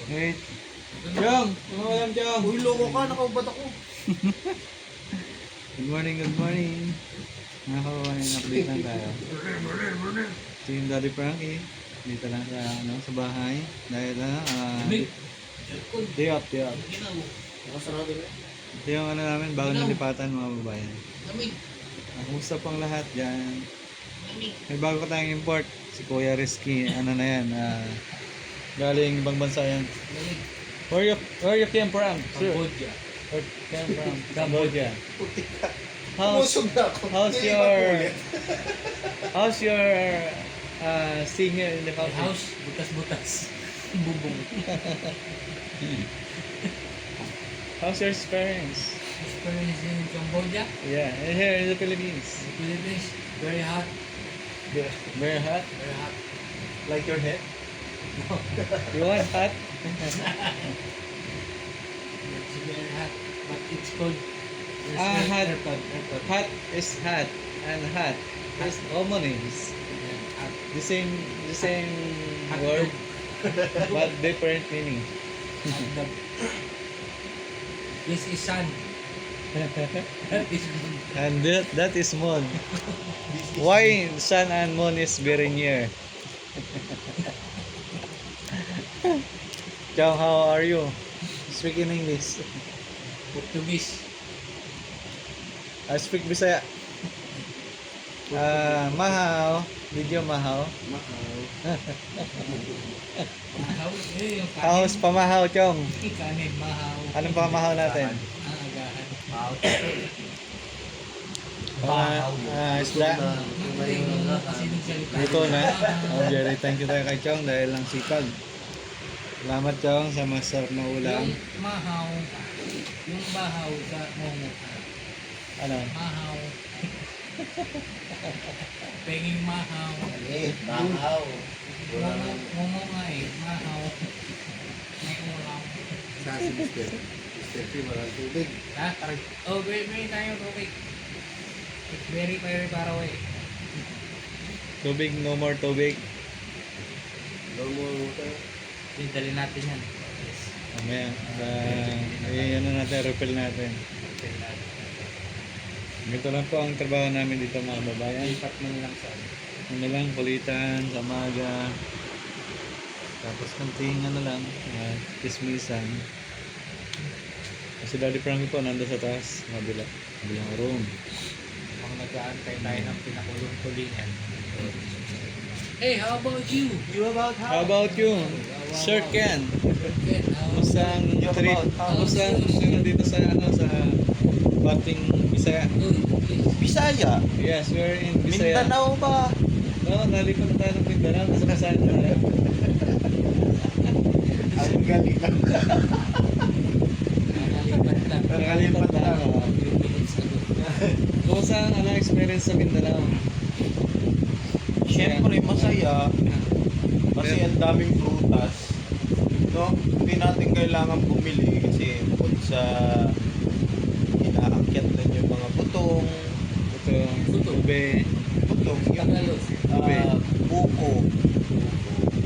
Wait. Chong! Ano alam, Chong? Uy, loko ka, nakaubat ako. Good morning, good morning. Nakakawain, update lang tayo. Ito yung Daddy Frankie. Dito lang sa bahay. Dahil day off. Nakasarado na. Ito yung namin, bago nalipatan mga babayan. Lamig. Kumusta pang lahat dyan? May bago ka tayong import. Si Kuya Rizky, ano na yan, galing ibang bansa yan. Lamig. Where you came from? Sir? Cambodia. Where came from? Cambodia. Putik ka. How's, Umusog na ako. how's Hindi your, makulit. how's your stay here in the My country? house, butas-butas. Bubong. How's your experience? Experience in Cambodia, Yeah, here in the Philippines. the Philippines, very hot. Very hot. Very hot. Like your head? You want hot? It's very hot. But it's cold. There's Hot. aircon. Hot is hot, and hot is homonyms. Yeah, hot. The same Hot word, dog. but different meaning. Hot dog. This is sun. That is moon. And that is moon. Why sun and moon is very near? Chong, how are you? Speak in English. Portuguese. I speak Bisaya. Mahaw. Video mahaw. Mahal. Mahaw. Eh, yung kanin. How's pamahaw, Chong? Kanin, mahaw. Anong pamahaw natin? Agahan. Isda. Kasi nagsalita. Dito na. Oh, Jerry, thank you tayo kay Chong dahil lang sipag. Salamat, Chong, sa masarap na ulam. Yung mahaw, yung bahaw sa momo. Ano? Mahaw. Penging mahaw. Mahal. Momo nga eh, mahaw. May ulam. Kasi Mr. Mr. P, walang tubig. Ha? Oh, very tayo, tubig. It's very far away. Tubig, no more tubig. Normal water. Dali natin yan. Yes. Mamaya, ano natin, refill natin. Ganito lang po ang trabaho namin dito mga babayan. Lipat mo lang sa Ano lang, kulitan, sa maga. Tapos kanting, ano lang, kismisan. Kasi Daddy Frankie po, nando sa taas, kabilang room. Pag nag-aantay tayo ng pinakulong-kulingan. Hey, how about you? How about you, Sir Ken? Good. Kamusta ang trip? Kamusta ang nandito sa, sa Bating Bisaya? Bisaya? Yes, we're in Bisaya. Mindanao ba? No, nalipat na tayo ng Mindanao. Nasa kasaan na tayo. Ang galing lang. Nakalipat lang. Kumusta ang experience sa Mindanao? Siyempre masaya. Kasi ang daming prutas. No? Hindi natin kailangan bumili kasi bukod sa inaakyat na yung mga butong, Ito, ube. butong, yung buko,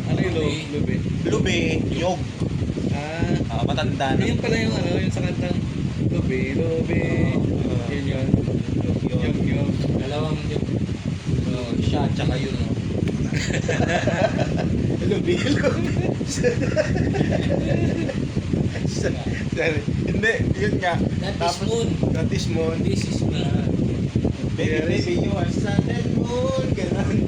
Ano yung lube? lube, nyog, matanda na. Yun pala yung yung sa kantang lube. Yun. Yung. Dalawang yung Siya, tsaka yun. Lube. Hindi, yun nga. That is moon. That is moon. This is me. Baby, you are sun and moon. Ganun.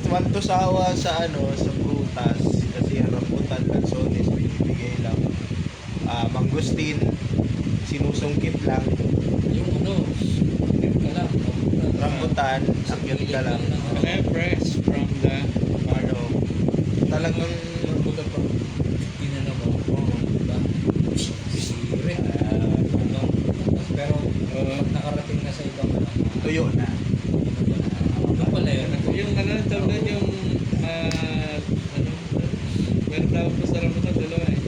Tumantosawa sa sa prutas. Kasi rambutan, lansones, binibigay lang. Mangustin, sinusungkit lang. Yung yung ka lang. Rambutan, akyat ka lang. Fresh from the Talagang Rambutan pa. Tinanong mo. Diba? Sire. Pero pag nakarating na sa ibang tuyo na. Ano pala yun? Yung tawag doon yung meron tawag po sa rambutan, dalawa eh.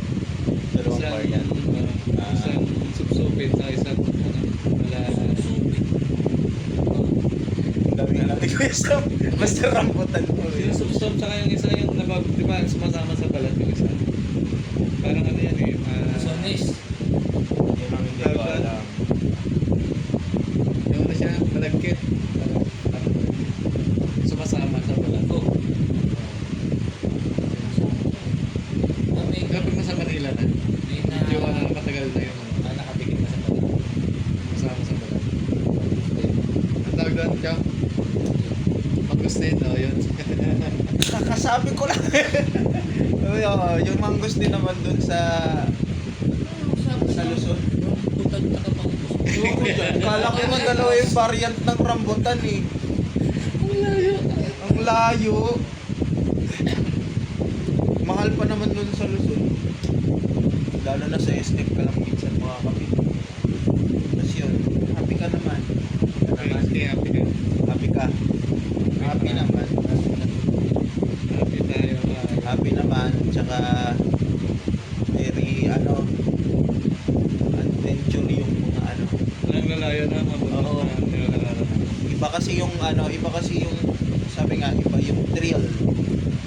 Dalawang variant. Isang subsupit na isang wala. Ang dami nga natin kwesta. Basta rambutan po. Yung subsup saka yung isa yung di ba sumasama sa balat yung isa? Parang ano yan eh. Sonis. Yun ang hindi ko alam. Yung ano siya, malagkit. Parang sumasama sa balat. Oh. May Kapag nasa Manila na, may na yung ano, matagal na yung nakadikit na sa balat. sumasama sa balat. Ang tawag doon, Chow? Mangustin, no? Yun. Kakasabi ko lang. Yung manggos din naman dun sa Luzon. Rambutan tsaka manggos. Ewan ko dyan. Kala ko nga dalawa yung variant ng rambutan eh. Ang layo. Mahal pa naman dun sa Luzon. Lalo na sa SF ka lang minsan makakapit. Tapos yun, happy ka naman. Happy ka. Happy ka. Happy naman. Happy tayo. Happy naman. Tsaka very adventure yung mga ano. Walang lalayo na, mabunod Oo. na. Nilalaro. Iba kasi yung sabi nga, iba yung thrill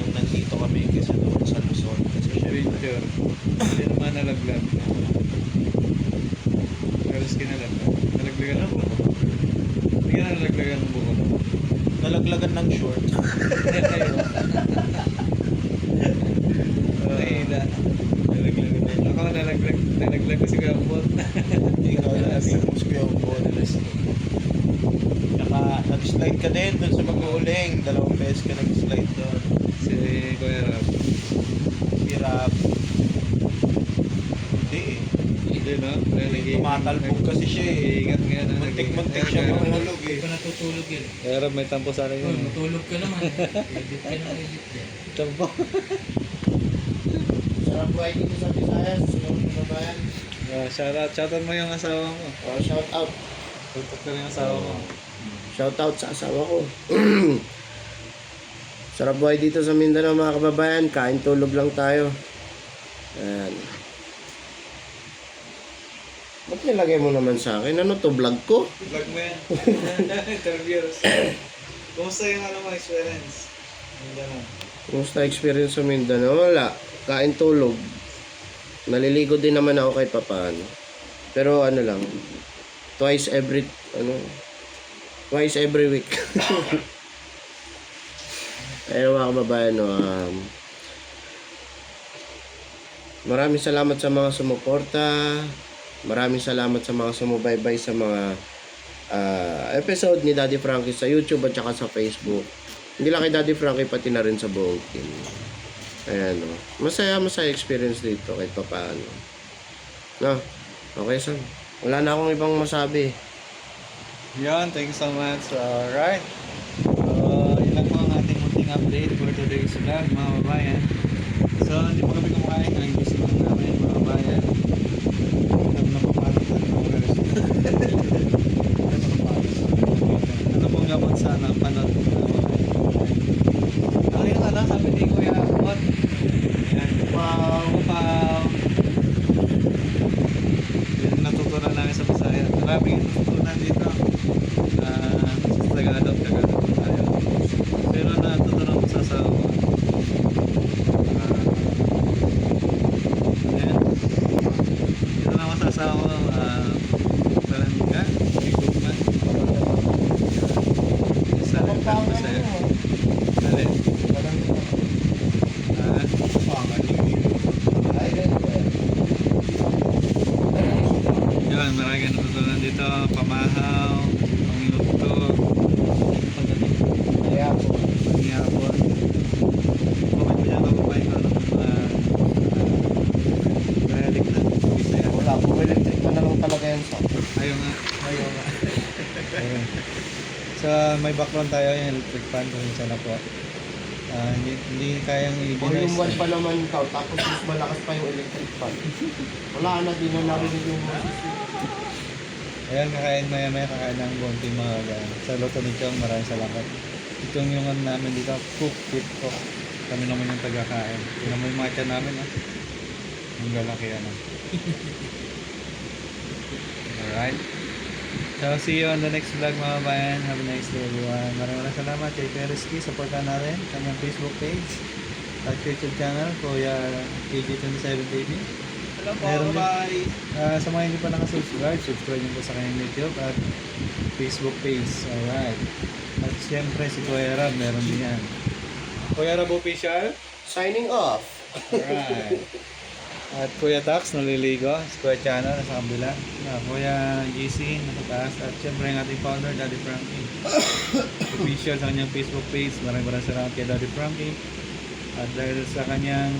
nung nandito kami kasi doon sa Luzon. Kasi syempre, Adventure. Hindi naman nalaglag. Pero kinalaglag. Nalaglagan ng buko. Hindi ka nalaglagan ng buko. nalaglagan ng short. Nahila. Nalaglagan na. Ako nalaglag ko si Gambot. Ikaw na mas kuya ko. Tsaka nag-slide ka din doon sa mag-uuling. 2 beses ka nag-slide doon. Si Kuya Rab. Hirap. Hindi eh. Hindi no? Tumatalbog kasi siya eh. Ingat nga na. Muntik siya mahulog Hindi eh. ka natutulog yun. Kuya Rab, may tampo sa akin Oh, yun. matulog ka naman. Edit ka ng edit dyan. Tampo. Sarap buhay dito sa Visayas, yung kabayan. Shoutout mo yung asawa mo. Oh, shout out. Shoutout ko yung asawa mo. Shout out sa asawa ko. Sarap buhay dito sa Mindanao mga kababayan. Kain tulog lang tayo. Ayan. Ba't nilagay mo naman sa akin? Ano to? Vlog ko? Vlog mo yan. Interviews. Kumusta yung ano mo experience? Mindanao. Kumusta experience sa Mindanao? Wala. Kain tulog. Naliligo din naman ako kahit papaano. Pero ano lang. Twice every week. Ayun mga kababayan, no, maraming salamat sa mga sumuporta. Maraming salamat sa mga sumubaybay sa mga episode ni Daddy Frankie sa YouTube at saka sa Facebook. Hindi lang kay Daddy Frankie, pati na rin sa buong team. Ayan, no. Masaya experience dito kahit papaano. No? Okay, son. Wala na akong ibang masabi. Yan, thank you so much. Alright. Yun lang po ang ating munting update for today's vlog, mga babayan. So, hindi po kami kumakain. Ang gusto lang namin, mga babayan. Ano pong gamot sana panood mga babayan? Ano yung ano, sabi ni Kuya Ot? Yan. Wow. Yan, natutunan namin sa Bisaya. Maraming natutunan dito. Tagalog tayo. Pero natutunan ko sa asawa ko. Yan. Dito na ako sa asawa ko. Talangga. Igugman. Isa rin sa Bisaya. Dali. Yun, maraming natutunan dito. Pamahaw, pangilugtog, pangyapon. Comment mo dyan ako pa ito ng mga dialect na Bisaya. Wala, electric pa na lang talaga yan sa. Ayaw nga. Ayun. So, may background tayo yung electric fan kung saan na po. Hindi kayang Volume i-denize. 1 pa naman ikaw, tapos mas malakas pa yung electric fan. Wala na, di na narinig yung boses. Ayan, kakain maya kakain ng bunting mga ganyan. Sa luto ni Chong, maraming salamat. Itong yung ano namin dito, cook with cook. Kami naman yung taga-kain. Yun naman yung mga tiyan namin, ha? Yung lalaki, ano. Alright. So, see you on the next vlog, mga bayan. Have a nice day, everyone. Maraming salamat kay Pereski. Supportan natin kanyang Facebook page. at YouTube channel, Kuya KG27TV. Hello po, Meron din. bye! Sa mga hindi pa nakasubscribe, subscribe nyo po sa kanyang YouTube at Facebook page. Alright. At siyempre si Kuya Rab, meron din yan. Kuya Rab Official. Signing off. Alright. At Kuya Tax, naliligo. Si Kuya Channel, nasa kabila. Kuya GC, nasa taas. At siyempre ang ating founder, Daddy Frankie. Official sa kanyang Facebook page. Maraming salamat kay Daddy Frankie. At dahil sa kanyang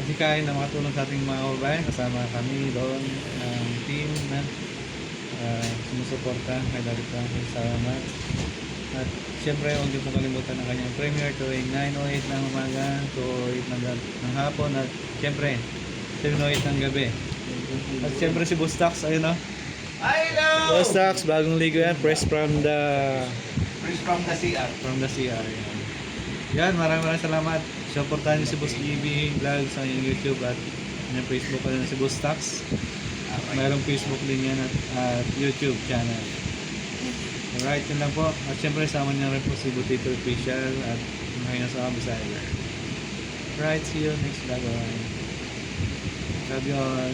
adhikain na makatulong sa ating mga kababayan, kasama kami doon ang team na sumusuporta kay Daddy Frankie. Salamat. At siyempre, huwag niyo po kalimutan ang kanyang premiere tuwing 9:08 ng umaga, 2:08 ng hapon, at siyempre 7:08 ng gabi. At siyempre si Bustax, ayun o. I know! Bustax, bagong ligo yan, press from the CR. CR. Yan, maraming salamat. Supportahan niyo si Boss GB vlog sa kanyang YouTube at kanyang Facebook pa rin si Bustax. Mayroong Facebook din yan at YouTube channel. Alright, yun lang po. At syempre, sama niyo rin po si Butito Official at mga sa Bisaya. Alright, see you next vlog. Love you all.